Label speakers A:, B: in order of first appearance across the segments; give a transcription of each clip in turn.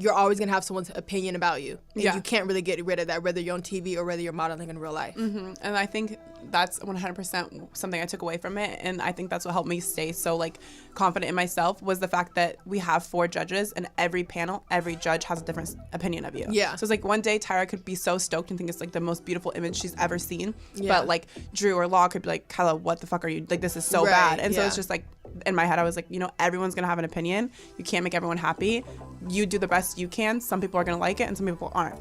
A: you're always going to have someone's opinion about you. And
B: Yeah.
A: you can't really get rid of that, whether you're on TV or whether you're modeling in real life.
B: Mm-hmm. And I think that's 100% something I took away from it. And I think that's what helped me stay so, like, confident in myself was the fact that we have 4 judges, and every panel, every judge has a different opinion of you.
A: Yeah.
B: So it's like one day Tyra could be so stoked and think it's, like, the most beautiful image she's ever seen.
A: Yeah.
B: But, like, Drew or Law could be like, Kyla, what the fuck are you? Like, this is so
A: Right,
B: bad. And so
A: yeah.
B: it's just, like, in my head, I was like, everyone's going to have an opinion. You can't make everyone happy. You do the best you can. Some people are going to like it and some people aren't.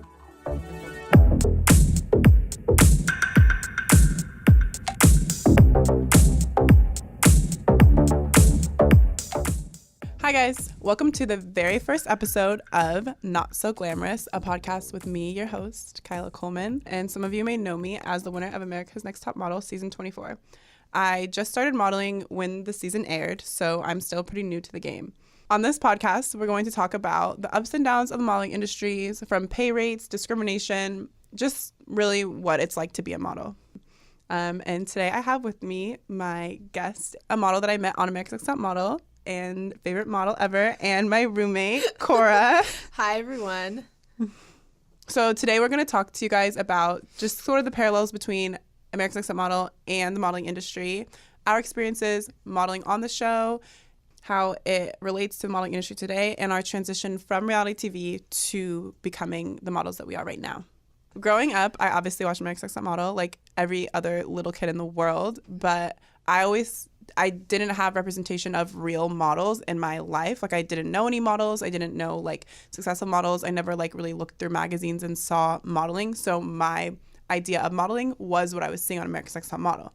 B: Hi guys, welcome to the very first episode of Not So Glamorous, a podcast with me, your host, Kyla Coleman, and some of you may know me as the winner of America's Next Top Model season 24. I just started modeling when the season aired, so I'm still pretty new to the game. On this podcast, we're going to talk about the ups and downs of the modeling industries, from pay rates, discrimination, just really what it's like to be a model. And today I have with me my guest, a model that I met on America's Next Top Model, and favorite model ever, and my roommate, Coura.
A: Hi, everyone.
B: So today we're going to talk to you guys about just sort of the parallels between America's Next Top Model and the modeling industry, our experiences modeling on the show, how it relates to the modeling industry today, and our transition from reality TV to becoming the models that we are right now. Growing up, I obviously watched America's Next Top Model like every other little kid in the world, but I didn't have representation of real models in my life. Like, I didn't know any models. I didn't know, like, successful models. I never, like, really looked through magazines and saw modeling. So my idea of modeling was what I was seeing on America's Next Top Model.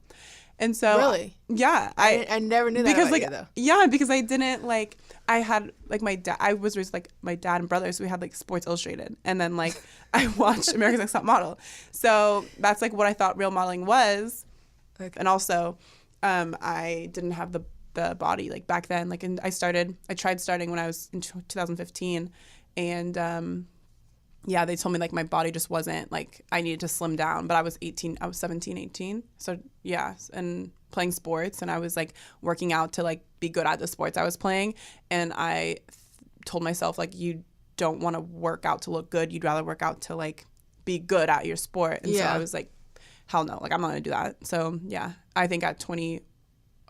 B: And so
A: Really?
B: Yeah,
A: I never knew that
B: because
A: about
B: like
A: you, though.
B: yeah, because I didn't like I had like my dad. I was raised like my dad and brother, so we had like Sports Illustrated, and then like I watched America's Next Top Model. So that's like what I thought real modeling was.
A: Okay.
B: And also, I didn't have the body like back then. Like, and I tried starting when I was in 2015, and yeah, they told me like my body just wasn't like, I needed to slim down, but I was 17, 18. So yeah, and playing sports, and I was like working out to like be good at the sports I was playing. And I told myself like, you don't want to work out to look good. You'd rather work out to like be good at your sport. And so I was like, hell no, like I'm not going to do that. So yeah, I think at 20,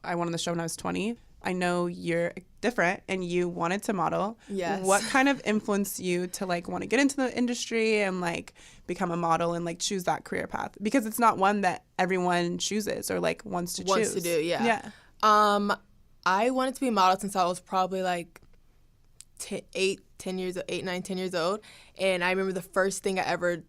B: I went on the show when I was 20. I know you're different and you wanted to model.
A: Yes.
B: What kind of influenced you to like want to get into the industry and like become a model and like choose that career path? Because it's not one that everyone chooses or like wants to choose.
A: To do, yeah.
B: Yeah.
A: I wanted to be a model since I was probably like 8, 9, 10 years old. And I remember the first time I ever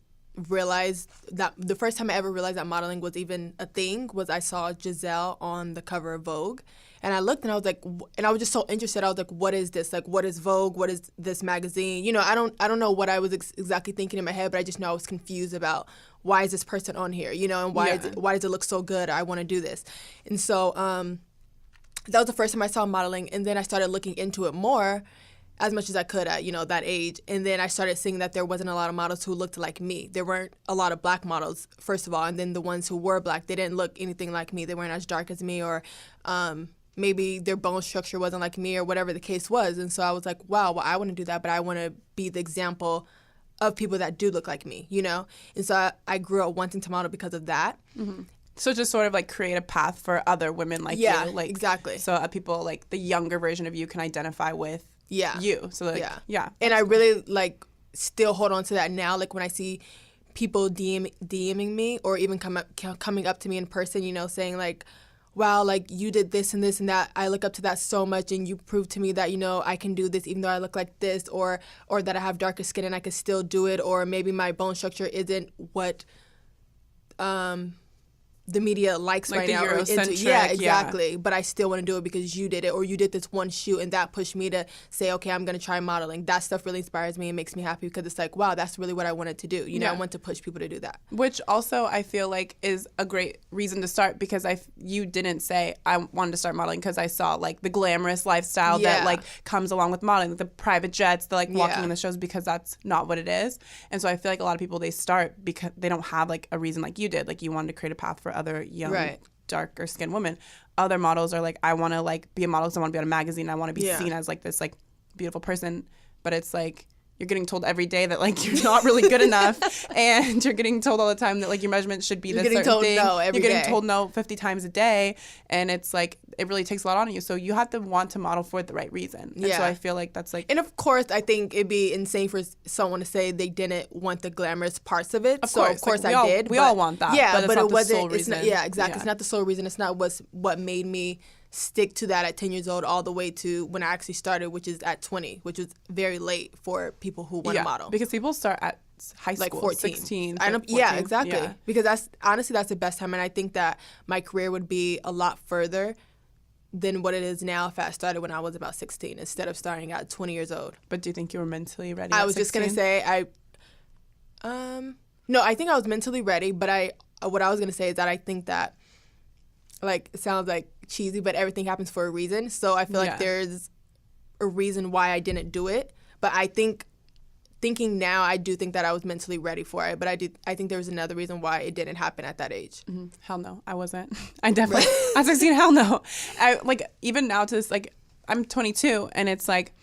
A: realized that modeling was even a thing was I saw Giselle on the cover of Vogue. And I looked and I was like, and I was just so interested. I was like, what is this? Like, what is Vogue? What is this magazine? You know, I don't know what I was exactly thinking in my head, but I just know I was confused about why is this person on here? You know, and why does it look so good? I want to do this. And so that was the first time I saw modeling. And then I started looking into it more as much as I could at, that age. And then I started seeing that there wasn't a lot of models who looked like me. There weren't a lot of black models, first of all. And then the ones who were black, they didn't look anything like me. They weren't as dark as me, or maybe their bone structure wasn't like me, or whatever the case was. And so I was like, wow, well, I want to do that, but I want to be the example of people that do look like me, And so I grew up wanting to model because of that.
B: Mm-hmm. So just sort of like create a path for other women like you. Like,
A: exactly.
B: So people like the younger version of you can identify with you. So like, yeah.
A: And I really like still hold on to that now. Like when I see people DMing me or even coming up to me in person, saying like, wow, like you did this and this and that. I look up to that so much, and you proved to me that, I can do this even though I look like this, or that I have darker skin and I can still do it, or maybe my bone structure isn't what the media likes
B: like
A: right
B: the
A: now.
B: Eurocentric,
A: yeah, exactly. Yeah. But I still want to do it because you did it, or you did this one shoot, and that pushed me to say, okay, I'm going to try modeling. That stuff really inspires me and makes me happy because it's like, wow, that's really what I wanted to do. I want to push people to do that.
B: Which also I feel like is a great reason to start, because you didn't say I wanted to start modeling because I saw like the glamorous lifestyle that like comes along with modeling, like the private jets, the like walking in the shows, because that's not what it is. And so I feel like a lot of people, they start because they don't have like a reason like you did. Like you wanted to create a path for other young darker skinned women. Other models are like, I want to like be a model because I want to be on a magazine. I want to be seen as like this like beautiful person. But it's like you're getting told every day that like you're not really good enough, and you're getting told all the time that like your measurements should be this certain thing. You're getting told no 50 times a day, and it's like it really takes a lot on you. So you have to want to model for the right reason. And so I feel like that's like,
A: and of course I think it'd be insane for someone to say they didn't want the glamorous parts of it. Of course
B: like,
A: I did.
B: We all want that.
A: Yeah,
B: but
A: it wasn't.
B: It's
A: not, yeah, exactly. It's not the sole reason. It's not what made me stick to that at 10 years old all the way to when I actually started, which is at 20, which was very late for people who want to model.
B: Because people start at high school,
A: like 14.
B: 16.
A: I know,
B: 14.
A: Yeah, exactly. Yeah. Because that's the best time, and I think that my career would be a lot further than what it is now if I started when I was about 16 instead of starting at 20 years old.
B: But do you think you were mentally ready?
A: I was 16? Just gonna say no, I think I was mentally ready, but what I was gonna say is that I think that, like, it sounds like cheesy, but everything happens for a reason. So I feel like there's a reason why I didn't do it. But I think, thinking now, I do think that I was mentally ready for it. But I think there was another reason why it didn't happen at that age.
B: Mm-hmm. Hell no, I wasn't. I definitely, at 16, hell no. I, like, even now to this, like, I'm 22, and it's like,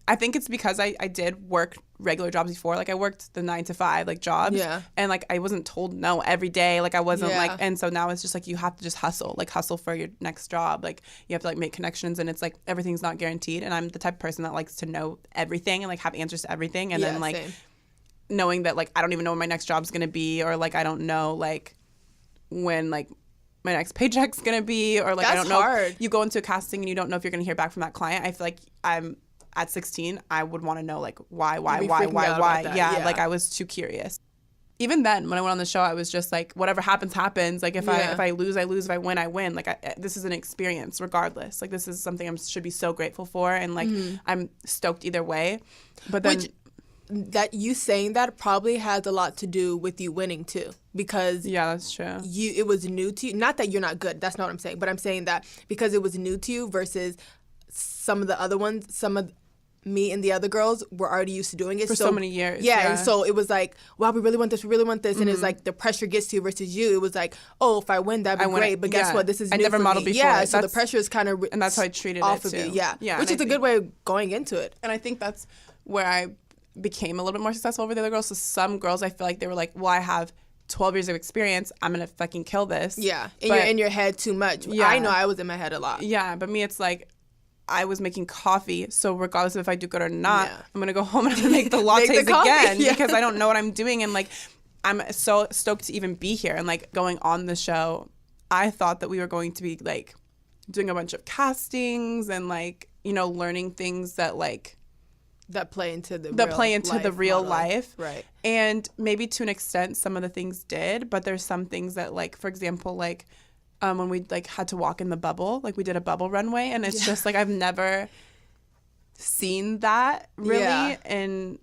B: I think it's because I did work regular jobs before. Like, I worked the 9 to 5 like jobs.
A: Yeah.
B: And like I wasn't told no every day. Like I wasn't like, and so now it's just like you have to just hustle for your next job. Like you have to like make connections, and it's like everything's not guaranteed. And I'm the type of person that likes to know everything and like have answers to everything. And then like knowing that like I don't even know when my next job's gonna be, or like I don't know like when like my next paycheck's gonna be, or like I don't know.
A: Hard.
B: You go into a casting and you don't know if you're gonna hear back from that client. I feel like at 16, I would want to know, like, why. Yeah, like, I was too curious. Even then, when I went on the show, I was just like, whatever happens, happens. Like, if I lose, I lose. If I win, I win. Like, this is an experience regardless. Like, this is something I should be so grateful for. And, like, I'm stoked either way. But then...
A: that you saying that probably has a lot to do with you winning, too. Because...
B: yeah, that's true.
A: It was new to you. Not that you're not good. That's not what I'm saying. But I'm saying that because it was new to you versus some of the other ones, me and the other girls were already used to doing it
B: for so many years.
A: Yeah, and so it was like, wow, we really want this, and it's like the pressure gets to you versus you. It was like, oh, if I win, that'd be great. But guess what? This is new. I
B: never modeled before.
A: Yeah, so the pressure is kind of
B: and that's how I treated
A: off
B: it too.
A: Of you. Yeah, which is a good way of going into it.
B: And I think that's where I became a little bit more successful over the other girls. So some girls, I feel like they were like, well, I have 12 years of experience, I'm gonna fucking kill this.
A: Yeah, and you're in your head too much. Yeah. I know I was in my head a lot.
B: Yeah, but me, it's like, I was making coffee, so regardless of if I do good or not, I'm going to go home and I'm going to make the lattes again because I don't know what I'm doing. And, like, I'm so stoked to even be here. And, like, going on the show, I thought that we were going to be, like, doing a bunch of castings and, like, you know, learning things that, like...
A: that play into the
B: real life.
A: Right.
B: And maybe to an extent, some of the things did, but there's some things that, like, for example, like... when we like had to walk in the bubble, like we did a bubble runway, and it's just like I've never seen that really, and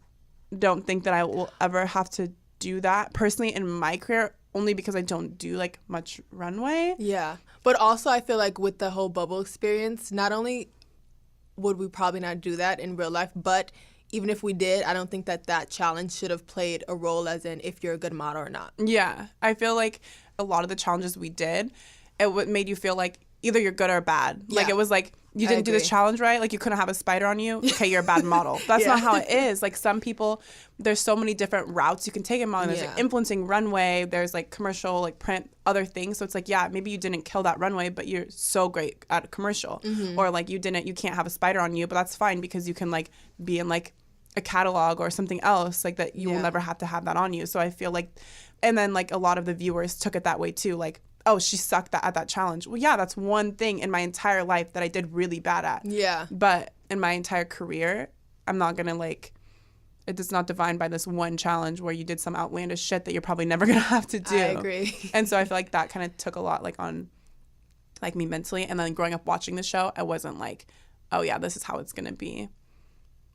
B: don't think that I will ever have to do that personally in my career, only because I don't do like much runway.
A: Yeah, but also I feel like with the whole bubble experience, not only would we probably not do that in real life, but even if we did, I don't think that challenge should have played a role as in if you're a good model or not. Yeah,
B: I feel like a lot of the challenges we did, it made you feel like either you're good or bad. Like it was like you didn't do this challenge right. Like you couldn't have a spider on you. Okay, you're a bad model. That's not how it is. Like some people, there's so many different routes you can take in modeling. There's like influencing runway. There's like commercial, like print, other things. So it's like, yeah, maybe you didn't kill that runway, but you're so great at a commercial. Or like you can't have a spider on you, but that's fine because you can like be in like a catalog or something else like that. You will never have to have that on you. So I feel like, and then like a lot of the viewers took it that way too. Like, oh, she sucked at that challenge. Well, yeah, that's one thing in my entire life that I did really bad at.
A: Yeah.
B: But in my entire career, I'm not going to like, it is not defined by this one challenge where you did some outlandish shit that you're probably never going to have to do.
A: I agree.
B: And so I feel like that kind of took a lot like on like me mentally. And then growing up watching the show, I wasn't like, oh yeah, this is how it's going to be.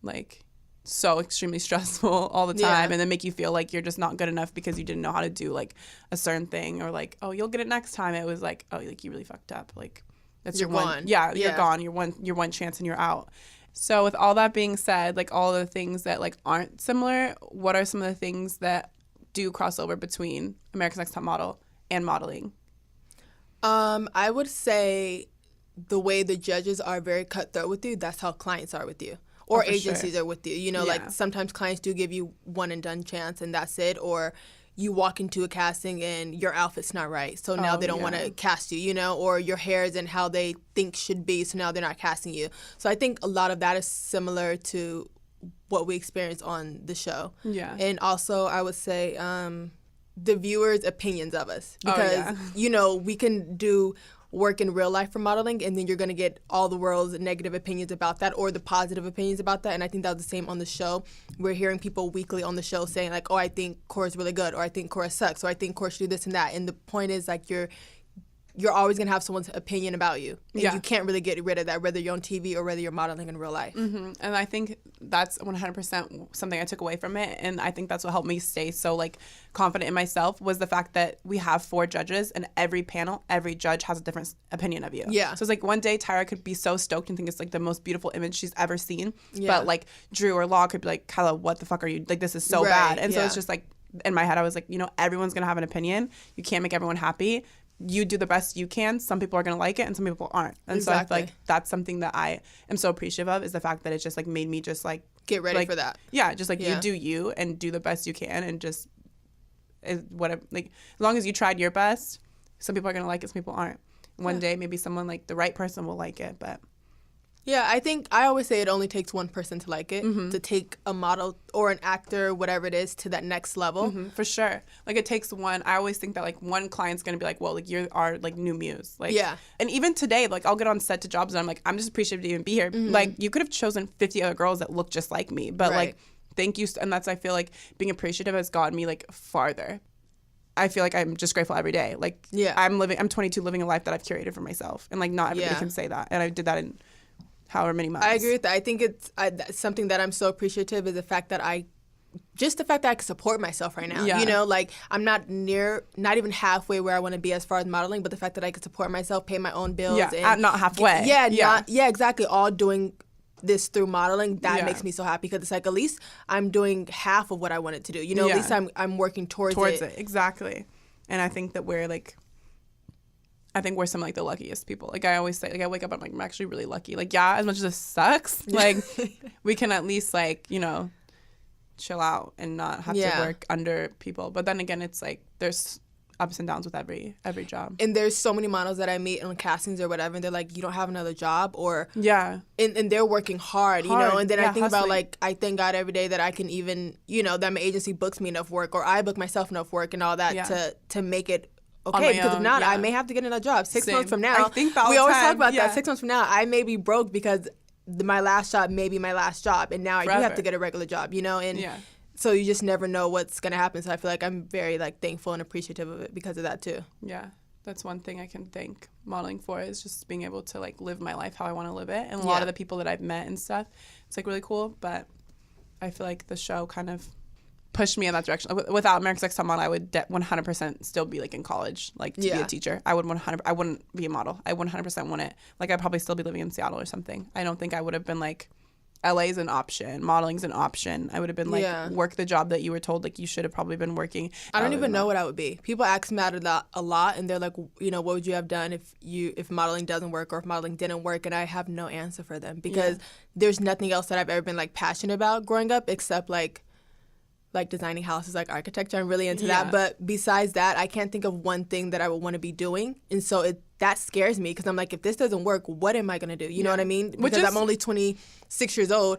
B: Like so extremely stressful all the time and then make you feel like you're just not good enough because you didn't know how to do like a certain thing, or like, oh, you'll get it next time. It was like, oh, like you really fucked up. Like that's
A: you're
B: your
A: gone.
B: One. Yeah, you're gone. You're one chance and you're out. So with all that being said, like all the things that like aren't similar, what are some of the things that do cross over between America's Next Top Model and modeling?
A: I would say the way the judges are very cutthroat with you, that's how clients are with you. or
B: for
A: agencies
B: sure.
A: are with you. You know,
B: Yeah.
A: like sometimes clients do give you one and done chance and that's it, or you walk into a casting and your outfit's not right, so now they don't want to cast you, you know, or your hair isn't how they think should be, so now they're not casting you. So I think a lot of that is similar to what we experience on the show.
B: Yeah.
A: And also I would say the viewers' opinions of us, because you know, we can do work in real life for modeling and then you're going to get all the world's negative opinions about that or the positive opinions about that, and I think that was the same on the show. We're hearing people weekly on the show saying like, oh, I think Coura's really good, or I think Coura sucks, or I think Coura should do this and that, and the point is like you're always going to have someone's opinion about you. And you can't really get rid of that, whether you're on TV or whether you're modeling in real life.
B: Mm-hmm. And I think that's 100% something I took away from it. And I think that's what helped me stay so, like, confident in myself, was the fact that we have 4 judges, and every panel, every judge has a different opinion of you.
A: Yeah.
B: So it's like one day Tyra could be so stoked and think it's, like, the most beautiful image she's ever seen.
A: Yeah.
B: But, like, Drew or Law could be like, Kyla, what the fuck are you? Like, this is so
A: Right,
B: bad. And so
A: yeah.
B: it's just, like, in my head, I was like, you know, everyone's going to have an opinion. You can't make everyone happy. You do the best you can. Some people are going to like it and some people aren't. And so I feel like that's something that I am so appreciative of, is the fact that it just like made me just like
A: Get ready
B: like,
A: for that.
B: Yeah, just like you do you and do the best you can, and just whatever, like as long as you tried your best, some people are going to like it, some people aren't. One day maybe someone, like the right person, will like it. But
A: yeah, I think I always say it only takes one person to like it, to take a model or an actor, whatever it is, to that next level.
B: For sure. Like, it takes one. I always think that, like, one client's going to be like, well, like, you're our, like, new muse. Like,
A: Yeah.
B: And even today, like, I'll get on set to jobs and I'm like, I'm just appreciative to even be here. Like, you could have chosen 50 other girls that look just like me. But,
A: Right.
B: like, thank you. And that's, I feel like, being appreciative has gotten me, like, farther. I feel like I'm just grateful every day. Like,
A: Yeah.
B: I'm 22 living a life that I've curated for myself. And, like, not everybody can say that. And I did that in however many months.
A: I agree with that. I think that's something that I'm so appreciative, is the fact that I can support myself right now.
B: Yeah.
A: You know, like I'm not even halfway where I want to be as far as modeling, but the fact that I can support myself, pay my own bills.
B: Yeah,
A: and
B: not halfway.
A: Exactly. All doing this through modeling, that makes me so happy, because it's like, at least I'm doing half of what I wanted to do. You know, at least I'm working towards it.
B: Exactly. And I think that we're like, some of like the luckiest people. Like I always say, like I wake up, I'm like, I'm actually really lucky. Like, yeah, as much as this sucks, like we can at least like, you know, chill out and not have to work under people. But then again, it's like there's ups and downs with every job.
A: And there's so many models that I meet on castings or whatever, and they're like, you don't have another job, or and they're working hard, you know. And then I think about like, I thank God every day that I can even, you know, that my agency books me enough work, or I book myself enough work and all that to make it okay, because if not, I may have to get another job. 6 months from now,
B: I think that
A: we always talk about that. 6 months from now, I may be broke because my last job may be my last job, and now I do have to get a regular job, you know. And so you just never know what's gonna happen. So I feel like I'm very like thankful and appreciative of it because of that too.
B: Yeah, that's one thing I can thank modeling for, is just being able to like live my life how I want to live it. And a lot of the people that I've met and stuff, it's like really cool. But I feel like the show kind of pushed me in that direction. Without America's Next Top Model, I would 100% still be like in college, like to be a teacher. I wouldn't be a model. I 100% wouldn't. Like I'd probably still be living in Seattle or something. I don't think I would have been like, LA's an option, modeling's an option. I would have been like, work the job that you were told like you should have probably been working.
A: I don't even know what I would be. People ask me that a lot, and they're like, you know, what would you have done if modeling doesn't work, or if modeling didn't work? And I have no answer for them, because there's nothing else that I've ever been like passionate about growing up, except like designing houses, like architecture. I'm really into that. But besides that, I can't think of one thing that I would want to be doing. And so that scares me, because I'm like, if this doesn't work, what am I going to do? You know what I mean? Because I'm only 26 years old.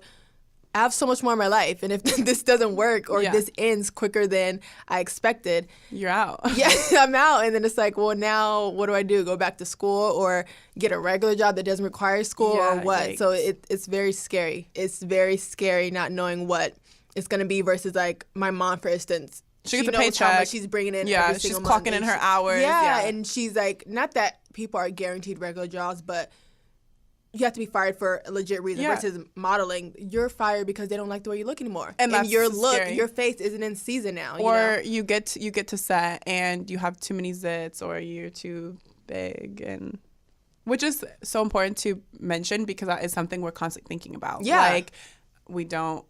A: I have so much more in my life. And if this doesn't work, or this ends quicker than I expected,
B: you're out.
A: I'm out. And then it's like, well, now what do I do? Go back to school, or get a regular job that doesn't require school, or what? Yikes. So it's very scary. It's very scary not knowing what it's going to be, versus like my mom, for instance.
B: She gets a
A: knows
B: paycheck.
A: how much she's bringing in every single month.
B: She's clocking in her hours.
A: And she's like, not that people are guaranteed regular jobs, but you have to be fired for a legit reason, versus modeling. You're fired because they don't like the way you look anymore. And your look, scary. Your face isn't in season now.
B: Or you get to set and you have too many zits, or you're too big, and which is so important to mention, because that is something we're constantly thinking about.
A: Yeah.
B: Like we don't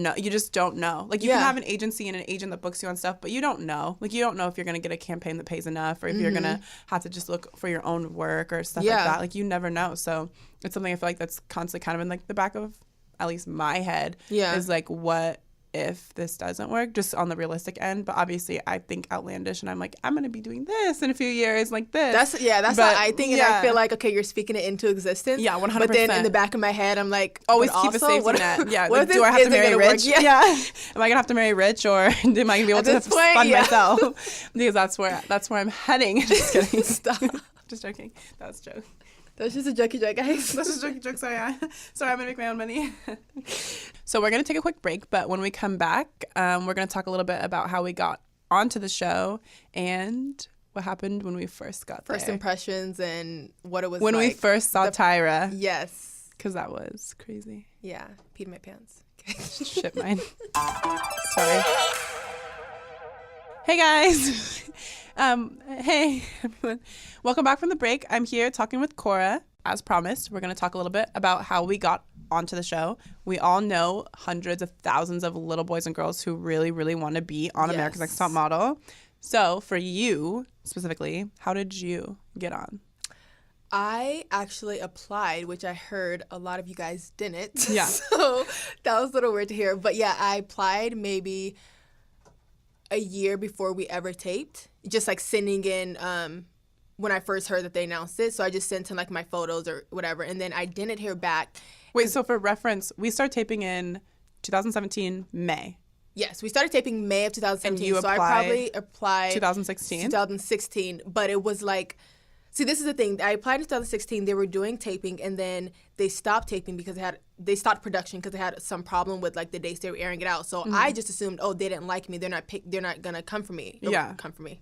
B: know. You just don't know. Like you can have an agency and an agent that books you on stuff, but you don't know. Like you don't know if you're going to get a campaign that pays enough, or if you're going to have to just look for your own work or stuff like that. Like you never know. So it's something I feel like that's constantly kind of in like the back of at least my head, is like, what if this doesn't work, just on the realistic end. But obviously I think outlandish, and I'm like, I'm gonna be doing this in a few years, like this.
A: That's what I think. And I feel like, okay, you're speaking it into existence.
B: Yeah, 100%.
A: But then in the back of my head, I'm like,
B: always
A: but
B: keep
A: also,
B: a safety net. Yeah,
A: what
B: like,
A: if
B: do I have to marry rich?
A: Yeah.
B: Am I gonna have to marry rich, or am I gonna be able to fund myself? Because that's where I'm heading. Just kidding.
A: Stop.
B: Just joking. That was a joke.
A: That's just a jokey joke, guys.
B: That's just a jokey joke. Sorry, I'm gonna make my own money. So we're gonna take a quick break, but when we come back, we're gonna talk a little bit about how we got onto the show and what happened when we first got there.
A: First impressions and what it was
B: when
A: like.
B: we first saw Tyra.
A: Yes.
B: Because that was crazy.
A: Yeah, peed my pants.
B: Shit, mine. Sorry. Hey guys. Hey everyone. Welcome back from the break. I'm here talking with Coura. As promised, we're going to talk a little bit about how we got onto the show. We all know hundreds of thousands of little boys and girls who really, really want to be on America's Next Top Model. So for you specifically, how did you get on?
A: I actually applied, which I heard a lot of you guys didn't.
B: Yeah.
A: So that was a little weird to hear. But yeah, I applied maybe a year before we ever taped. Just like sending in when I first heard that they announced it. So I just sent in like my photos or whatever. And then I didn't hear back.
B: Wait, so for reference, we started taping in 2017 May.
A: Yes, we started taping May of 2017.
B: And you
A: I probably applied
B: 2016.
A: 2016, but it was like, see, this is the thing. I applied in 2016. They were doing taping, and then they stopped taping because they stopped production because they had some problem with like the dates they were airing it out. So I just assumed, oh, they didn't like me. They're not gonna come for me. Come for me.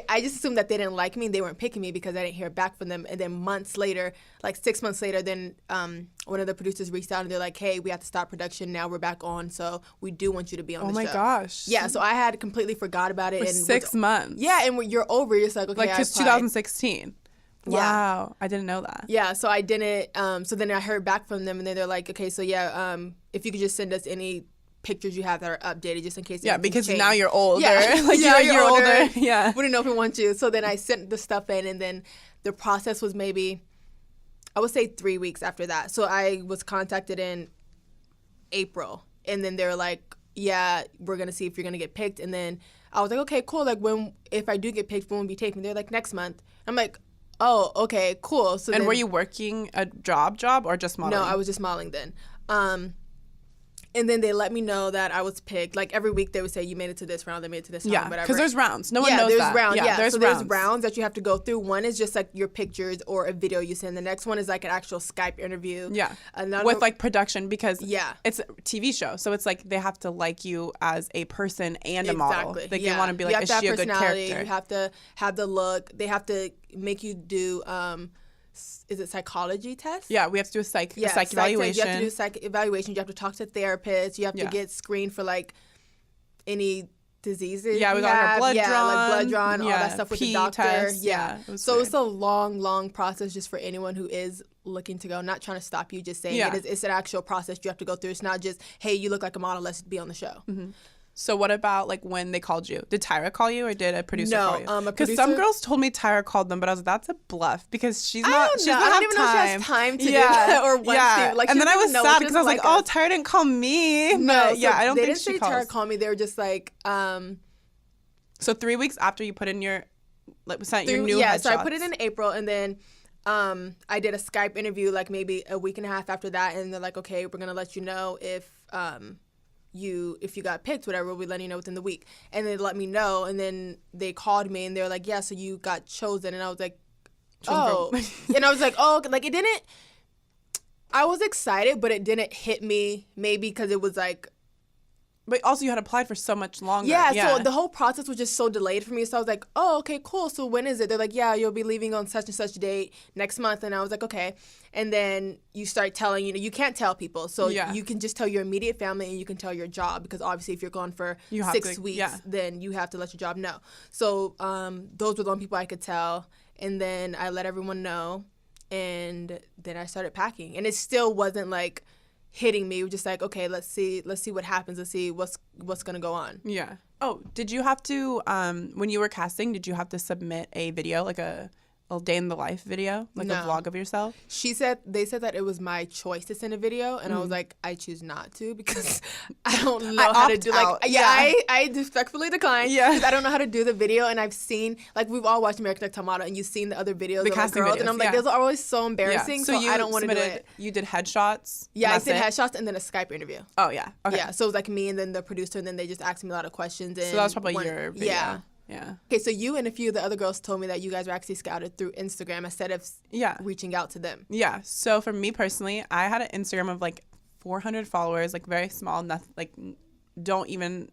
A: I just assumed that they didn't like me. And they weren't picking me because I didn't hear back from them. And then months later, like 6 months later, then one of the producers reached out and they're like, hey, we have to stop production. Now we're back on. So we do want you to be on the show.
B: Oh my gosh.
A: Yeah. So I had completely forgot about it.
B: For 6 months.
A: Yeah, and when you're over, you're just like, okay,
B: like because 2016.
A: Yeah.
B: Wow, I didn't know that.
A: Yeah, so I didn't. So then I heard back from them, and then they're like, okay, so yeah, if you could just send us any pictures you have that are updated, just in case.
B: Yeah, because
A: changed.
B: now you're older.
A: Yeah,
B: like you're older. Yeah,
A: wouldn't know if we want you. So then I sent the stuff in, and then the process was maybe, I would say 3 weeks after that. So I was contacted in April, and then they're like, yeah, we're gonna see if you're gonna get picked, and then I was like, okay, cool. Like if I do get picked, when will we be taping? They're like, next month. I'm like, oh, okay, cool. So
B: and were you working a job or just modeling?
A: No, I was just modeling then. And then they let me know that I was picked. Like every week they would say, you made it to this round, they made it to this round, whatever.
B: Because there's rounds. No one knows
A: there's
B: that.
A: Rounds. Yeah,
B: there's
A: so
B: rounds.
A: there's rounds that you have to go through. One is just like your pictures or a video you send. The next one is like an actual Skype interview.
B: Yeah.
A: Another
B: with like production because
A: yeah,
B: it's a TV show. So it's like they have to like you as a person and a model. Like they want to be like, is she a good character?
A: You have to have the look. They have to make you do is it psychology test?
B: Yeah, we have to do a psych evaluation.
A: You have to do a psych evaluation. You have to talk to therapists. You have to get screened for like any diseases.
B: Yeah, we got our blood drawn.
A: Like blood drawn, all that stuff with the doctor.
B: Test.
A: Yeah. So it's a long process just for anyone who is looking to go. Not trying to stop you, just saying it's an actual process you have to go through. It's not just, hey, you look like a model, let's be on the show.
B: Mm-hmm. So what about like when they called you? Did Tyra call you or did a producer call you?
A: No,
B: because some girls told me Tyra called them, but I was like, that's a bluff because she's not.
A: I don't even know if she has time to do that or wants to. Like,
B: and then I was sad because I was like, oh, Tyra didn't call me.
A: No,
B: but, I don't
A: they
B: think
A: didn't say Tyra called me. They were just like.
B: So 3 weeks after you put in your, your new headshots.
A: So I put it in April, and then I did a Skype interview like maybe a week and a half after that, and they're like, okay, we're gonna let you know if you got picked, whatever, we'll be letting you know within the week. And they let me know, and then they called me, and they were like, yeah, so you got chosen. And I was like, oh. And I was like, oh, like it didn't, I was excited, but it didn't hit me maybe because it was like.
B: But also you had applied for so much longer.
A: Yeah, so the whole process was just so delayed for me. So I was like, oh, okay, cool. So when is it? They're like, yeah, you'll be leaving on such and such date next month. And I was like, okay. And then you start telling, you can't tell people. So you can just tell your immediate family and you can tell your job. Because obviously if you're gone for 6 weeks, then you have to let your job know. So those were the only people I could tell. And then I let everyone know. And then I started packing. And it still wasn't like hitting me. Just like, okay, let's see what happens. Let's see what's gonna go on.
B: Yeah. Oh, did you have to when you were casting, did you have to submit a video, like a a day in the life video, like a vlog of yourself?
A: They said that it was my choice to send a video, and I was like, I choose not to because I don't know how to do I respectfully decline because I don't know how to do the video, and I've seen like we've all watched American Next Top Model, and you've seen the other videos of like girls, and I'm like, those are always so embarrassing, so I don't want to do it.
B: You did headshots?
A: Yeah, I did headshots and then a Skype interview.
B: Oh yeah, okay.
A: Yeah, so it was like me and then the producer, and then they just asked me a lot of questions. And
B: so that was probably your video. Yeah.
A: Okay, so you and a few of the other girls told me that you guys were actually scouted through Instagram instead of reaching out to them.
B: Yeah. So for me personally, I had an Instagram of like 400 followers, like very small, nothing, like didn't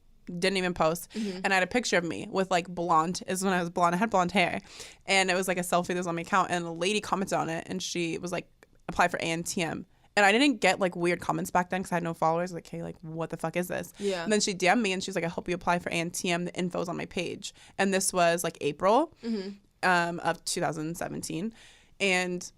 B: even post. And I had a picture of me with like blonde. Is when I was blonde. I had blonde hair, and it was like a selfie that was on my account. And a lady commented on it, and she was like, "Apply for ANTM." And I didn't get like weird comments back then because I had no followers. Like, hey, like, what the fuck is this? Yeah. And then she DM'd me and she's like, I hope you apply for ANTM. The info's on my page. And this was like April of 2017. And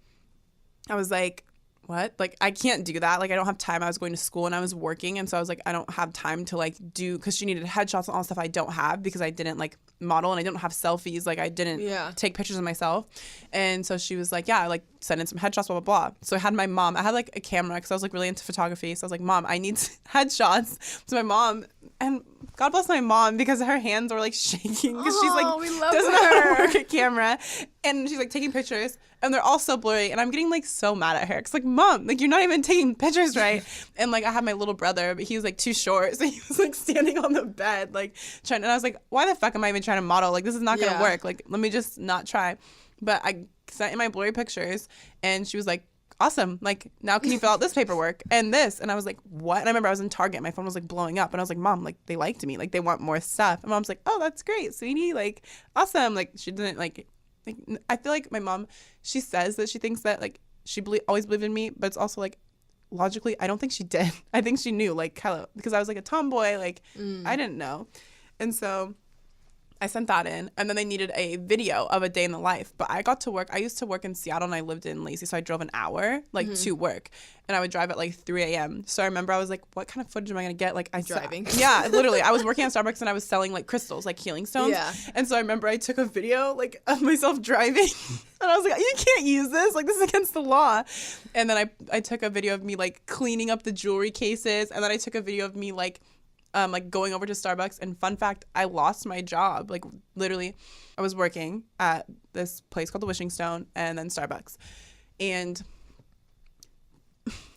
B: I was like, what? Like, I can't do that. Like, I don't have time. I was going to school and I was working. And so I was like, I don't have time to like do, because she needed headshots and all stuff I don't have because I didn't like model and I didn't have selfies. Like, I didn't take pictures of myself. And so she was like, yeah, like send in some headshots, blah, blah, blah. So I had my mom, I had like a camera because I was like really into photography. So I was like, Mom, I need headshots. So my mom, and God bless my mom because her hands were like shaking because she's like, doesn't know how to work a camera. And she's like taking pictures and they're all so blurry. And I'm getting like so mad at her because like, Mom, like you're not even taking pictures right. And like I had my little brother, but he was like too short. So he was like standing on the bed, like trying. And I was like, why the fuck am I even trying to model? Like this is not going to work. Like let me just not try. But I sent in my blurry pictures and she was like, awesome. Like, now can you fill out this paperwork and this? And I was like, what? And I remember I was in Target. My phone was like blowing up. And I was like, Mom, like, they liked me. Like, they want more stuff. And Mom's like, oh, that's great, sweetie. Like, awesome. Like, she didn't, like I feel like my mom, she says that she thinks that, like, she always believed in me. But it's also, like, logically, I don't think she did. I think she knew, like, Kyla, because I was, like, a tomboy. Like, I didn't know. And so I sent that in, and then they needed a video of a day in the life. But I got to work. I used to work in Seattle, and I lived in Lacey, so I drove an hour, like, to work. And I would drive at, like, 3 a.m. So I remember I was like, what kind of footage am I going to get? Like,
A: driving.
B: Yeah, literally. I was working at Starbucks, and I was selling, like, crystals, like, healing stones.
A: Yeah.
B: And so I remember I took a video, like, of myself driving. And I was like, you can't use this. Like, this is against the law. And then I took a video of me, like, cleaning up the jewelry cases. And then I took a video of me, like going over to Starbucks. And fun fact, I lost my job. Like, literally, I was working at this place called the Wishing Stone and then Starbucks. And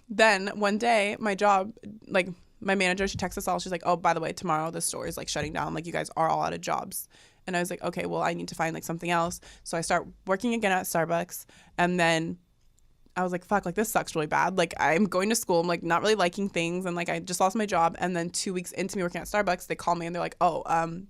B: then one day, my job, like, my manager, she texts us all. She's like, oh, by the way, tomorrow the store is, like, shutting down. Like, you guys are all out of jobs. And I was like, okay, well, I need to find, like, something else. So I start working again at Starbucks. And then I was like, fuck, like, this sucks really bad. Like, I'm going to school. I'm, like, not really liking things. And, like, I just lost my job. And then 2 weeks into me working at Starbucks, they call me and they're like, oh,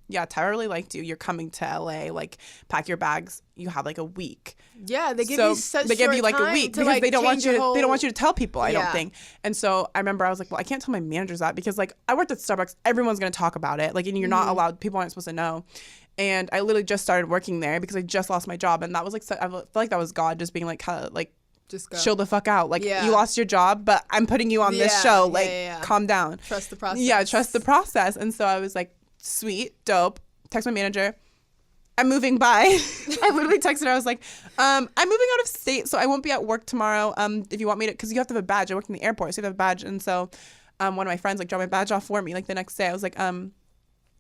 B: yeah, Tyra really liked you. You're coming to LA. Like, pack your bags. You have, like, a week.
A: Yeah, they give you such
B: they give you, like, a week
A: to,
B: because
A: like,
B: they don't want you to,
A: whole...
B: they don't want you to tell people, I don't think. And so I remember I was like, well, I can't tell my managers that because, like, I worked at Starbucks. Everyone's going to talk about it. Like, and you're not allowed. People aren't supposed to know. And I literally just started working there because I just lost my job. And that was, like, I feel like that was God just being like,
A: just go.
B: Chill the fuck out. Like, you lost your job, but I'm putting you on this show. Like, calm down.
A: Trust the process.
B: Yeah, trust the process. And so I was like, sweet, dope. Text my manager. I'm moving by. I literally texted her. I was like, I'm moving out of state, so I won't be at work tomorrow. If you want me to, because you have to have a badge. I work in the airport, so you have to have a badge. And so one of my friends, like, dropped my badge off for me, like, the next day.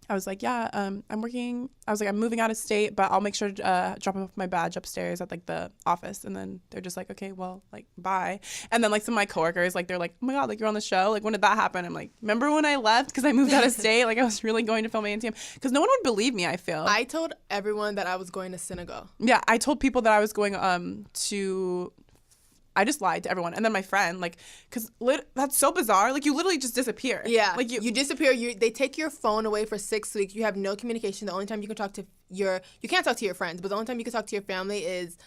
B: I was like, yeah, I'm working. I was like, I'm moving out of state, but I'll make sure to drop off my badge upstairs at, like, the office. And then they're just like, okay, well, like, bye. And then, like, some of my coworkers, like, they're like, oh my God, like, you're on the show. Like, when did that happen? I'm like, remember when I left because I moved out of state? Like, I was really going to film ANTM because no one would believe me, I feel.
A: I told everyone that I was going to Senegal.
B: Yeah, I told people that I was going to... I just lied to everyone. And then my friend, like, because that's so bizarre. Like, you literally just disappear.
A: Yeah.
B: Like,
A: you disappear. They take your phone away for 6 weeks. You have no communication. The only time you can talk to you can't talk to your friends, but the only time you can talk to your family is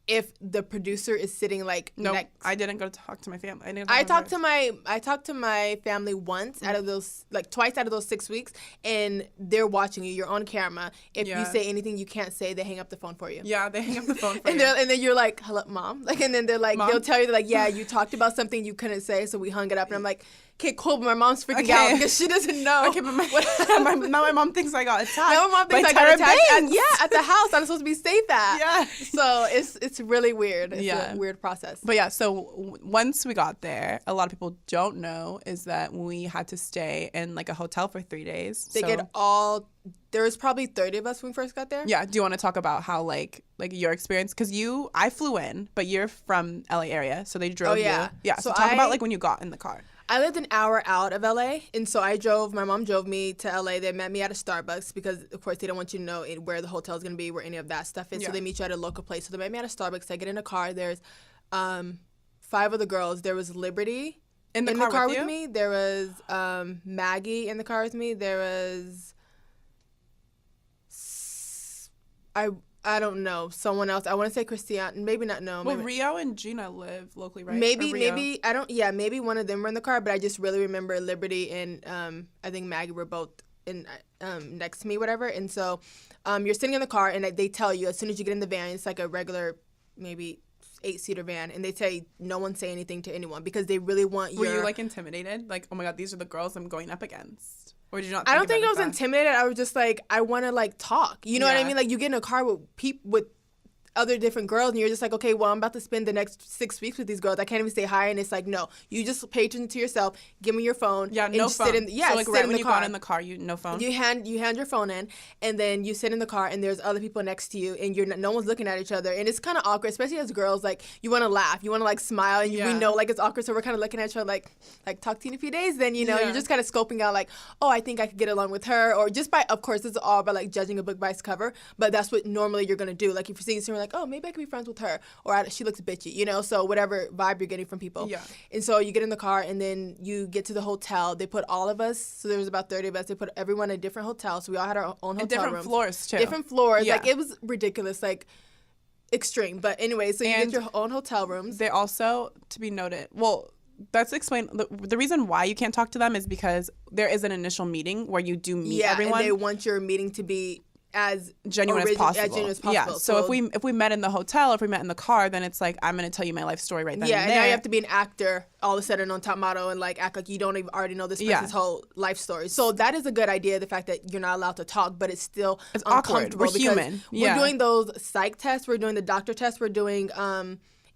A: if the producer is sitting like
B: No,
A: next.
B: I didn't go to talk to my family.
A: I talked to my family once out of those, like twice out of those 6 weeks, and they're watching you. You're on camera. If you say anything you can't say, they hang up the phone for you.
B: Yeah, they hang up the phone for
A: and
B: you.
A: And then you're like, hello, mom. Like, and then they're like,
B: Mom?
A: they'll tell you, like, yeah, you talked about something you couldn't say, so we hung it up. And I'm like, okay, cool, but my mom's freaking out because she doesn't know.
B: Okay, but now my mom thinks I got attacked.
A: Now my mom thinks I got attacked at the house I'm supposed to be safe at.
B: Yeah.
A: So it's really weird. It's a weird process.
B: But yeah, so once we got there, a lot of people don't know is that we had to stay in like a hotel for 3 days.
A: There was probably 30 of us when we first got there.
B: Yeah. Do you want to talk about how like your experience? Because I flew in, but you're from LA area, so they drove you. Yeah. So talk about like when you got in the car.
A: I lived an hour out of LA, and so my mom drove me to LA. They met me at a Starbucks because, of course, they don't want you to know where the hotel is going to be, where any of that stuff is. Yeah. So they meet you at a local place. So they met me at a Starbucks. I get in a car. There's 5 of the girls. There was Liberty in the car with me. There was Maggie in the car with me. There was I don't know, someone else. I want to say Christian, maybe not. No.
B: Well, Rio and Gina live locally, right?
A: Maybe I don't. Yeah, maybe one of them were in the car, but I just really remember Liberty and I think Maggie were both in next to me, whatever. And so you're sitting in the car, and they tell you as soon as you get in the van, it's like a regular, maybe 8-seater van, and they say no one say anything to anyone because they really want you.
B: Were you like intimidated? Like, oh my god, these are the girls I'm going up against. Or did you not?
A: I don't think I was intimidated. I was just like, I want to like talk. You know what I mean? Like you get in a car with other different girls, and you're just like, okay, well, I'm about to spend the next 6 weeks with these girls. I can't even say hi, and it's like, no, you just pay attention to yourself. Give me your phone.
B: Yeah, no phone. So like right when you got in the car, no phone.
A: You hand your phone in, and then you sit in the car, and there's other people next to you, and no one's looking at each other, and it's kind of awkward, especially as girls. Like you want to laugh, you want to like smile, and we know like it's awkward, so we're kind of looking at each other like talk to you in a few days. Then you're just kind of scoping out like, oh, I think I could get along with her, or just by, of course, this is all about like judging a book by its cover, but that's what normally you're gonna do. Like if you're seeing someone, like, oh, maybe I could be friends with her, or she looks bitchy, so whatever vibe you're getting from people. Yeah. And so you get in the car, and then you get to the hotel. They put all of us, so there was about 30 of us, they put everyone in a different hotel, so we all had our own hotel
B: different
A: rooms.
B: Floors too.
A: Different floors. Yeah. Like it was ridiculous, like extreme. But anyway, so you get your own hotel rooms.
B: They also, to be noted, well, that's explain the reason why you can't talk to them is because there is an initial meeting where you do meet everyone.
A: And they want your meeting to be as
B: genuine as possible. Yeah. So if we met in the hotel, if we met in the car, then it's like I'm going to tell you my life story right then.
A: Yeah,
B: and
A: now you have to be an actor all of a sudden on Top Model and like act like you don't even already know this person's whole life story. So that is a good idea. The fact that you're not allowed to talk, but it's still uncomfortable.
B: We're human.
A: We're doing those psych tests. We're doing the doctor tests. We're doing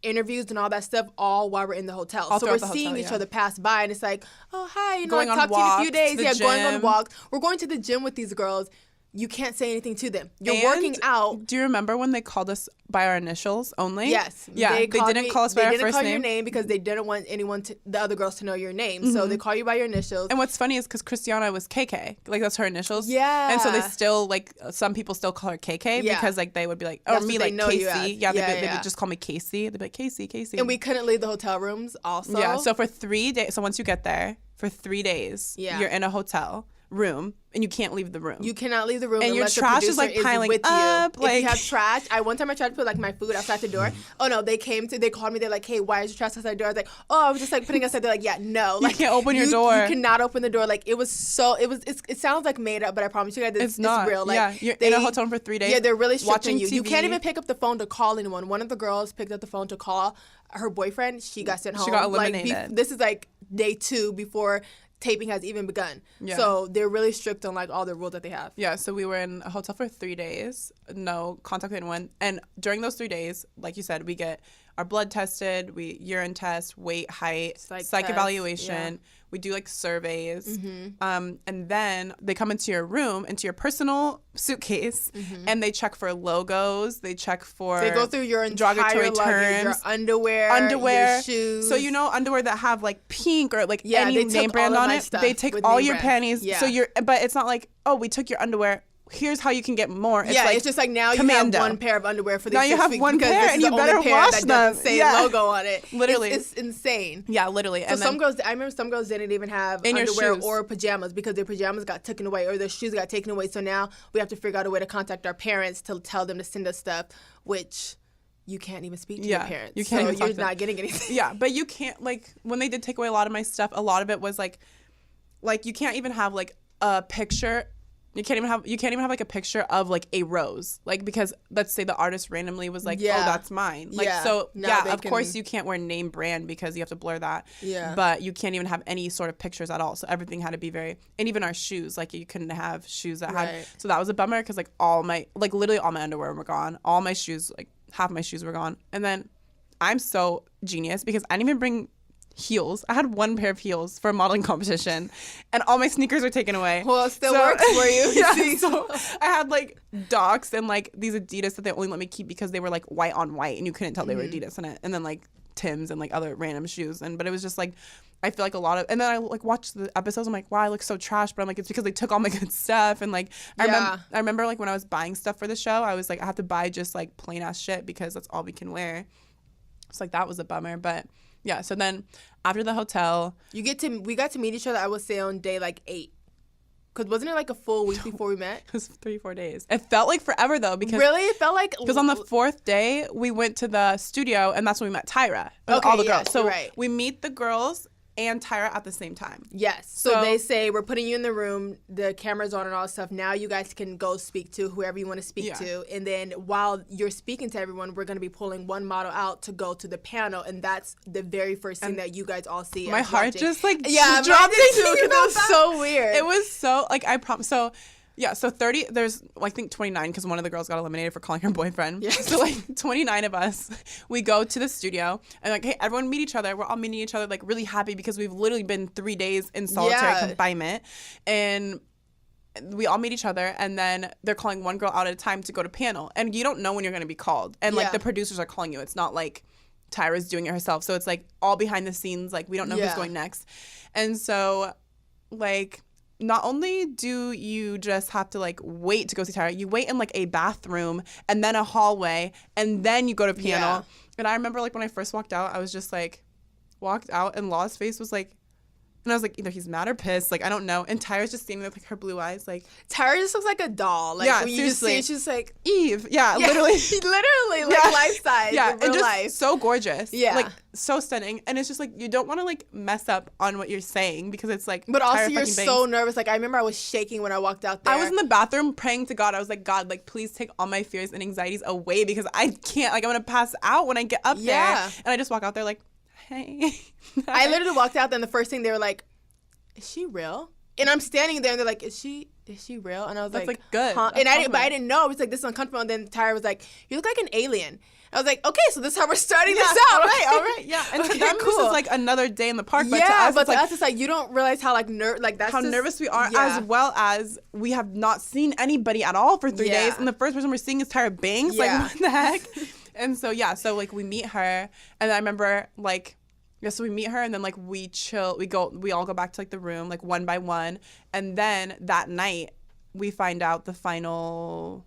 A: interviews and all that stuff all while we're in the hotel. So we're seeing each other pass by, and it's like, oh, hi,
B: going
A: talk
B: on
A: to you in a few days.
B: Yeah,
A: going on walks. We're going to the gym with these girls. You can't say anything to them. You're working out.
B: Do you remember when they called us by our initials only?
A: Yes.
B: Yeah. They didn't call us by our first name.
A: They didn't call your name because they didn't want the other girls to know your name. Mm-hmm. So they call you by your initials.
B: And what's funny is because Christiana was KK. Like that's her initials.
A: Yeah.
B: And so they still like some people still call her KK because like they would be like, or me like Casey. Yeah. They would just call me Casey. They'd be like Casey.
A: And we couldn't leave the hotel rooms also.
B: Yeah. So for 3 days. So once you get there for 3 days, you're in a hotel room and you can't leave the room.
A: You cannot leave the room,
B: and your trash is like piling up.
A: Like, if you have trash, one time I tried to put like my food outside the door. Oh no, they called me. They're like, hey, why is your trash outside the door? I was like, oh, I was just like putting it outside. They're like, yeah, no, like
B: you can't open your door.
A: You cannot open the door. Like it sounds like made up, but I promise you guys, it's
B: not
A: real. Like
B: you're in a hotel room for 3 days.
A: Yeah, they're really strict on you.
B: TV.
A: You can't even pick up the phone to call anyone. One of the girls picked up the phone to call her boyfriend. She got sent home.
B: She got eliminated.
A: This is like day 2 before taping has even begun. Yeah. So they're really strict on like all the rules that they have.
B: Yeah, so we were in a hotel for 3 days, no contact with anyone. And during those 3 days, like you said, we get our blood tested, we urine test, weight, height, psych evaluation. Yeah. We do like surveys. Mm-hmm. And then they come into your room, into your personal suitcase, and they check for logos. They check for
A: They go through your entire luggage, your underwear, your shoes.
B: So underwear that have like pink or like any name brand on it. They take all your panties. Yeah. So but it's not like, oh, we took your underwear. Here's how you can get more. It's
A: it's just like now
B: Commando.
A: You have one pair of underwear for these
B: now
A: 6
B: you have
A: weeks
B: one
A: because
B: pair
A: this
B: and
A: is
B: you
A: the
B: better
A: only pair
B: wash
A: that
B: them.
A: doesn't say logo on it.
B: Literally,
A: it's insane.
B: Yeah, literally.
A: So some girls, I remember some girls didn't even have underwear or pajamas because their pajamas got taken away or their shoes got taken away. So now we have to figure out a way to contact our parents to tell them to send us stuff, which you can't even speak to your parents.
B: You can't even
A: so you're not getting anything.
B: Yeah, but you can't, like, when they did take away a lot of my stuff, a lot of it was like you can't even have like a picture. You can't even have like a picture of like a rose, like, because let's say the artist randomly was like, oh, that's mine, like, so of course you can't wear name brand because you have to blur that, but you can't even have any sort of pictures at all, so everything had to be very, and even our shoes, like, you couldn't have shoes that had, so that was a bummer, because like literally all my underwear were gone, all my shoes, like half my shoes were gone, and then I'm so genius because I didn't even bring heels. I had one pair of heels for a modeling competition, and all my sneakers were taken away.
A: Well, it still works for you.
B: Yeah, so I had like Docs and like these Adidas that they only let me keep because they were like white on white, and you couldn't tell they were Adidas in it. And then like Tim's and like other random shoes. But it was just like, I feel like a lot of, and then I like watched the episodes. I'm like, wow, I look so trash. But I'm like, it's because they took all my good stuff. And like, I remember like when I was buying stuff for the show, I was like, I have to buy just like plain ass shit because that's all we can wear. So like that was a bummer, but. Yeah, so then after the hotel... we got to meet each other, I would say, on day, like, 8. Because wasn't it, like, a full week before we met? It was 3-4 days. It felt like forever, though, because...
A: Really? It felt like...
B: Because on the 4th day, we went to the studio, and that's when we met Tyra. All the girls. So we meet the girls and Tyra at the same time.
A: Yes. So they say, we're putting you in the room, the camera's on and all that stuff. Now you guys can go speak to whoever you want to speak to. And then while you're speaking to everyone, we're going to be pulling one model out to go to the panel. And that's the very first thing that you guys all see.
B: My heart just like dropped
A: too, because it was so weird.
B: It was so, like, I promise. So... Yeah, so 30, there's, I think 29, because one of the girls got eliminated for calling her boyfriend. Yeah. So, like, 29 of us, we go to the studio, and, like, hey, everyone meet each other. We're all meeting each other, like, really happy, because we've literally been 3 days in solitary confinement. And we all meet each other, and then they're calling one girl out at a time to go to panel. And you don't know when you're going to be called. And, like, the producers are calling you. It's not, like, Tyra's doing it herself. So, it's, like, all behind the scenes. Like, we don't know who's going next. And so, like... Not only do you just have to, like, wait to go see Tyra, you wait in, like, a bathroom and then a hallway, and then you go to panel. Yeah. And I remember, like, when I first walked out, I was just, like, walked out, and Law's face was, like, and I was like, either he's mad or pissed. Like, I don't know. And Tyra's just standing there with, like, her blue eyes. Like,
A: Tyra just looks like a doll. Like, when you just see it, she's like...
B: Eve. Yeah, literally.
A: Literally, like, life-size. Yeah,
B: and just life. So gorgeous.
A: Yeah.
B: Like, so stunning. And it's just, like, you don't want to, like, mess up on what you're saying because it's, like...
A: But also, you're so nervous. Like, I remember I was shaking when I walked out there.
B: I was in the bathroom praying to God. I was like, God, like, please take all my fears and anxieties away because I can't. Like, I'm going to pass out when I get up there. And I just walk out there, like, hey.
A: I literally walked out there, and the first thing they were like... Is she real? And I'm standing there, and they're like, "Is she real?" And I was like,
B: good.
A: Huh? And I didn't know. I was like, "This is uncomfortable." And then Tyra was like, "You look like an alien." I was like, "Okay, so this is how we're starting this out."
B: All right, yeah. And to them, this is like another day in the park.
A: But to us, it's like you don't realize how that's
B: how nervous we are, as well as we have not seen anybody at all for 3 days, and the first person we're seeing is Tyra Banks. Like, what the heck? And so so like we meet her, and I remember like. Yeah, so we meet her, and then, like, we chill. We all go back to, like, the room, like, one by one. And then that night, we find out the final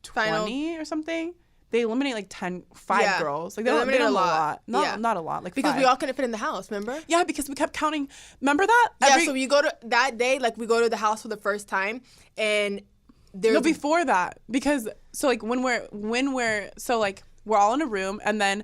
B: 20 or something. They eliminate, like, 5 girls. Like, they eliminate a lot. Not a lot, like,
A: because
B: 5.
A: we all couldn't fit in the house, remember?
B: Yeah, because we kept counting. Remember that?
A: So we go to, that day, like, we go to the house for the first time, and there's...
B: No, before that. Because, so, like, when we're so, like, we're all in a room, and then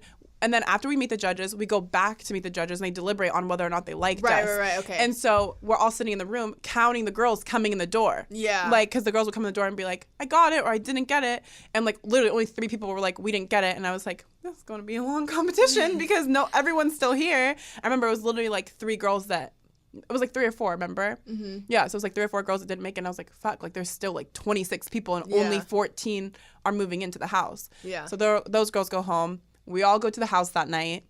B: after we meet the judges, we go back to meet the judges, and they deliberate on whether or not they liked us.
A: Right, okay.
B: And so we're all sitting in the room counting the girls coming in the door.
A: Yeah.
B: Like, because the girls would come in the door and be like, I got it, or I didn't get it. And, like, literally only 3 people were like, we didn't get it. And I was like, this is going to be a long competition because everyone's still here. I remember it was literally, like, 3 girls that, it was, like, 3 or 4, remember? Mm-hmm. Yeah, so it was, like, 3 or 4 girls that didn't make it. And I was like, fuck, like, there's still, like, 26 people, and only 14 are moving into the house.
A: Yeah.
B: So those girls go home. We all go to the house that night,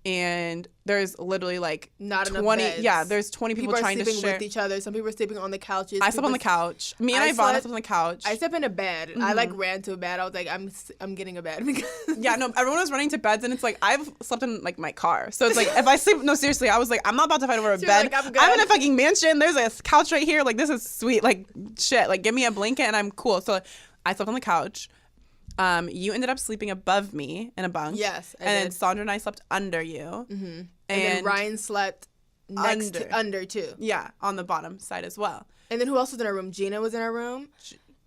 B: and there's literally like
A: not
B: 20.
A: Enough beds.
B: Yeah, there's 20 people trying to share.
A: People are sleeping with each other. Some people are sleeping on the couches.
B: I slept on the couch. Me and Ivana slept on the couch.
A: I slept in a bed. Mm-hmm. I like ran to a bed. I was like, I'm getting a bed.
B: Yeah, no, everyone was running to beds, and it's like I've slept in like my car. So it's like if I sleep, no, seriously, I was like, I'm not about to fight over a bed. Like, I'm in a fucking mansion. There's a couch right here. Like, this is sweet. Like, shit. Like, give me a blanket and I'm cool. So I slept on the couch. You ended up sleeping above me in a bunk.
A: Yes,
B: and then Sandra and I slept under you.
A: Mm-hmm. And then Ryan slept under too.
B: Yeah, on the bottom side as well.
A: And then who else was in our room? Gina was in our room.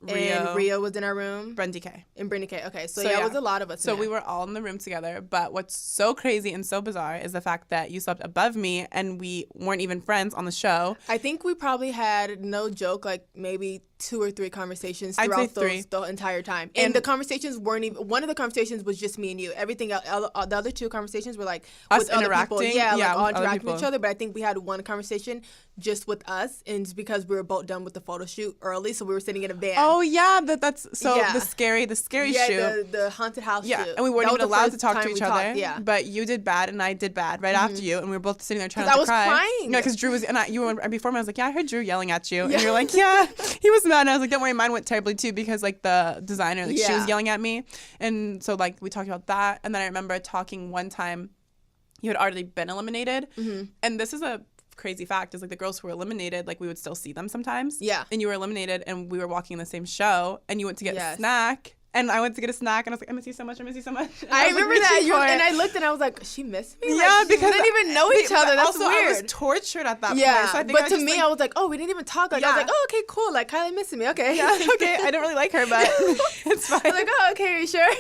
A: And Rio was in our room.
B: Brendy K.
A: And Brendy K. Okay, so it was a lot of us.
B: So we were all in the room together. But what's so crazy and so bizarre is the fact that you slept above me and we weren't even friends on the show.
A: I think we probably had, no joke, like maybe 2 or 3 conversations throughout the entire time. And the conversations weren't even, one of the conversations was just me and you. Everything else, the other 2 conversations were like
B: us
A: with
B: interacting.
A: Other people. Yeah, all interacting
B: with
A: each other. But I think we had one conversation just with us, and it's because we were both done with the photo shoot early, so we were sitting in a van.
B: Oh yeah, the scary shoot.
A: The haunted house shoot.
B: And we weren't even allowed to talk to each other.
A: Yeah.
B: But you did bad and I did bad right after you, and we were both sitting there trying not to cry.
A: I was crying.
B: No, because Drew was, and you were before me. I was like, yeah, I heard Drew yelling at you, and you're like, yeah, he was mad. And I was like, don't worry, mine went terribly too, because like the designer, like she was yelling at me, and so like we talked about that, and then I remember talking one time, you had already been eliminated, and this is a crazy fact, is like the girls who were eliminated, like we would still see them sometimes. Yeah. And you were eliminated and we were walking in the same show and you went to get a snack. And I went to get a snack and I was like, I miss you so much. I miss you so much.
A: I remember that. And I looked and I was like, she missed me?
B: Yeah,
A: because we didn't even know each other. That's
B: also,
A: weird.
B: I was tortured at that point.
A: So but to me, I was like, oh, we didn't even talk. Like, I was like, oh, okay, cool. Like, Kyla missing me. Okay.
B: Yeah, okay. I didn't really like her, but it's fine.
A: I was like, oh, okay, are you sure?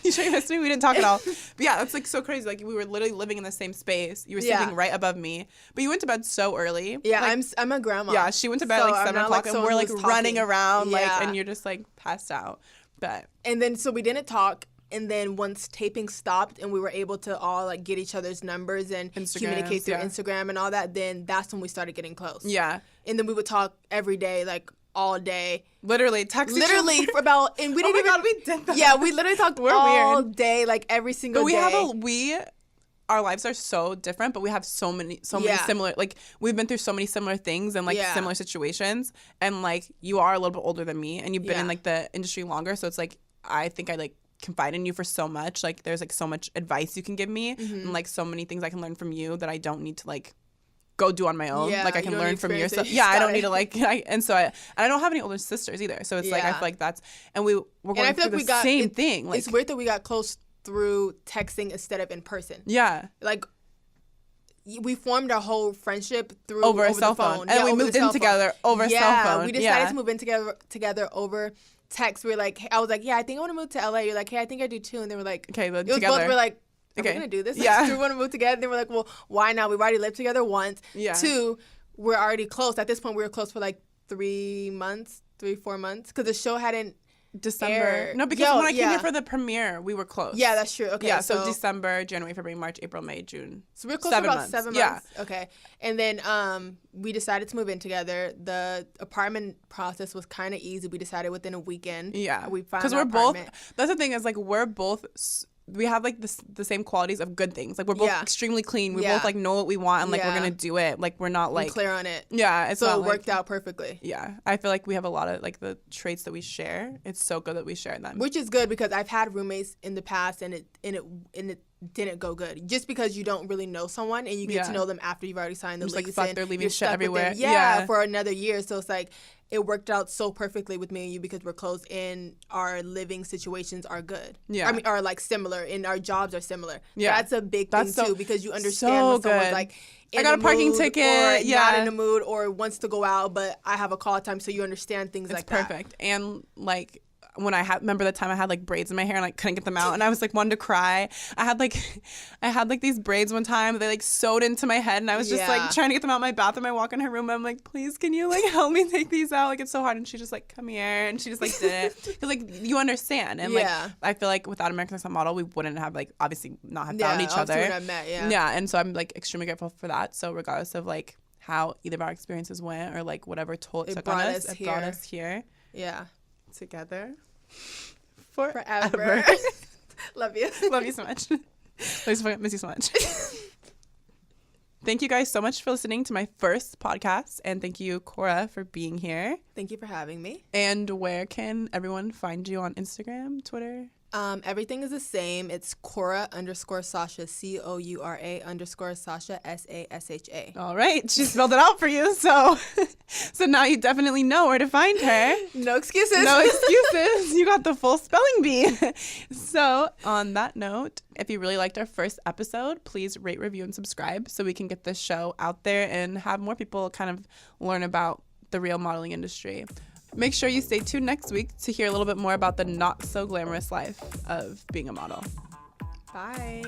B: You sure you missed me? We didn't talk at all. But yeah, that's like so crazy. Like, we were literally living in the same space. You were sleeping right above me. But you went to bed so early.
A: Yeah,
B: like,
A: I'm a grandma.
B: Yeah, she went to bed at like 7 o'clock and we're like running around, like, and you're just like passed out. And
A: then so we didn't talk, and then once taping stopped and we were able to all like get each other's numbers and communicate through Instagram and all that, then that's when we started getting close. Yeah. And then we would talk every day, like all day.
B: Literally text
A: literally for about, and we didn't even.
B: God, we did that.
A: Yeah, we literally talked all day, like every single day.
B: Our lives are so different, but we have so many similar, like we've been through so many similar things and like similar situations, and like you are a little bit older than me and you've been in like the industry longer, so it's like I think I like confide in you for so much. Like there's like so much advice you can give me and like so many things I can learn from you that I don't need to like go do on my own. Like I can learn from your stuff. Yeah, I don't need to like I don't have any older sisters either, so it's like I feel like that's, and we're going through the same thing. Like
A: it's weird that we got close through texting instead of in person.
B: Yeah.
A: Like we formed our whole friendship through
B: over a cell phone. And we moved in together over a cell phone.
A: We decided to move in together over text. We were like, I was like, yeah, I think I want to move to LA. You're like, hey, I think I do too. And they were like,
B: okay,
A: it was both, we're like, are we gonna do this?
B: Yeah.
A: We want to move together. And they were like, well, why not? We've already lived together once. Yeah. 2, we're already close. At this point, we were close for like 3 months, 4 months, because the show hadn't
B: December. No, because when I came here for the premiere, we were close.
A: Yeah, that's true. Okay.
B: Yeah, so December, January, February, March, April, May, June.
A: So we were close for about 7 months. Yeah. Okay. And then we decided to move in together. The apartment process was kind of easy. We decided within a weekend.
B: Yeah.
A: We found
B: because we're both. That's the thing, is like we're both. We have like the same qualities of good things. Like we're both extremely clean. We both like know what we want and like we're gonna do it. Like we're not like
A: clear on it.
B: Yeah, it's so
A: it worked out perfectly.
B: Yeah, I feel like we have a lot of like the traits that we share. It's so good that we share them.
A: Which is good, because I've had roommates in the past and it didn't go good, just because you don't really know someone and you get to know them after you've already signed the lease.
B: Like fuck, they're leaving shit everywhere.
A: For another year. So it's like it worked out so perfectly with me and you, because we're close and our living situations are good. Yeah, I mean, are like similar, and our jobs are similar. Yeah, that's a big thing too, because you understand when someone's like
B: I got a parking ticket,
A: or not in the mood, or wants to go out, but I have a call time, so you understand things like that.
B: It's perfect. And like when remember the time I had like braids in my hair and I couldn't get them out and I was like wanted to cry. I had like these braids one time, they like sewed into my head and I was just like trying to get them out of my bathroom. I walk in her room and I'm like, please, can you like help me take these out? Like it's so hard. And she just like, come here, and she just like did it. Because like you understand. And like I feel like without American Next Top Model we wouldn't have like obviously not have found each other. Yeah, and so I'm like extremely grateful for that. So regardless of like how either of our experiences went or like whatever toll it took on us, it brought us here. Yeah. Together forever.
A: Love you.
B: Love you so much. Miss you so much. Thank you guys so much for listening to my first podcast, and thank you, Coura, for being here.
A: Thank you for having me.
B: And where can everyone find you on Instagram, Twitter?
A: Everything is the same. It's Coura_Sasha, Coura_Sasha, SASHA.
B: All right, she spelled it out for you, so now you definitely know where to find her.
A: No excuses.
B: No excuses. You got the full spelling bee. So on that note, if you really liked our first episode, please rate, review, and subscribe so we can get this show out there and have more people kind of learn about the real modeling industry. Make sure you stay tuned next week to hear a little bit more about the not so glamorous life of being a model.
A: Bye.